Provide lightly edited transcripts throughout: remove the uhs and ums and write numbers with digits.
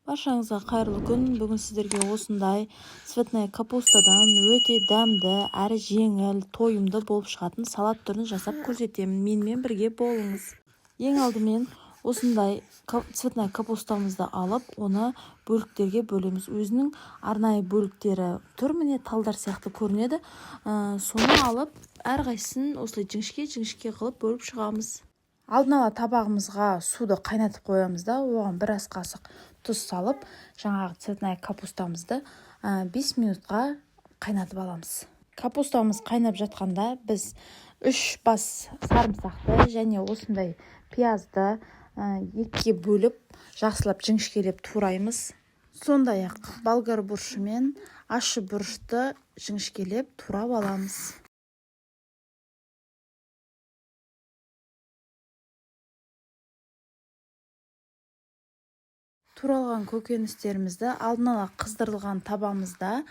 Баршаңызға қайырлы күн. Бүгін сіздерге осындай цветная капустадан өте дәмді әрі жеңіл, тойымды болып шығатын салат түрін жасап көрсетемін. Менімен бірге болыңыз. Ең алдымен осындай цветная капустамызды алып, оны бөліктерге бөлеміз. Өзінің арнайы бөліктері тұр, міне талдар сияқты көрінеді. Соны алып, әрқайсысын осылай жіңішке қылып бөліп шығамыз. Алдын ала табағымызға суды қайнатып қоямыз да, оған бір ас қасық тұз салып, жаңағы цветная капустамызды 5 минутқа қайнатып аламыз. Капустамыз қайнап жатқанда біз 3 бас сарымсақты және осындай пиязды екіге бөліп, жақсылап жіңішкелеп тураймыз. Сондай-ақ болгар бұрышы мен ащы бұрышты жіңішкелеп турап аламыз. Туралған көкөністерімізді алдын ала қыздырылған табамызда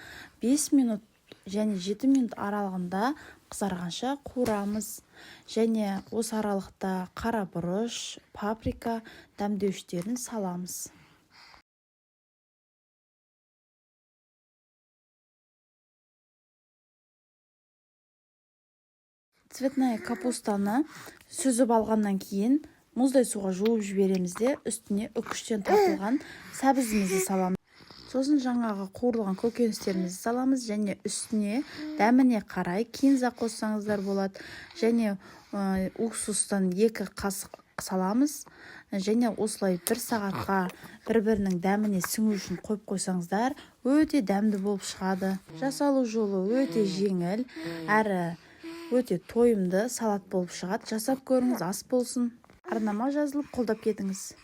5 минут және 7 минут аралығында қызарғанша қуырамыз. Және осы аралықта қара бұрыш, паприка дәмдеуіштерін саламыз. Цветная капустаны сүзіп алғаннан кейін мұздай суға жуып жібереміз де, үстіне үкіштен тартылған сәбізімізді саламыз. Сосын жаңағы қуырылған көкөністерімізді саламыз және үстіне дәміне қарай кинза қоссаңыздар болады. Және уксустан 2 қасық саламыз. Және осылай 1 сағатқа бір-бірінің дәміне сіңу үшін қойып қойсаңыздар, өте дәмді болып шығады. Жасалу жолы өте жеңіл, әрі өте тойымды салат болып шығады. Жасап көріңіз, ас болсын. Арнама жазылып қолдап кетіңіз.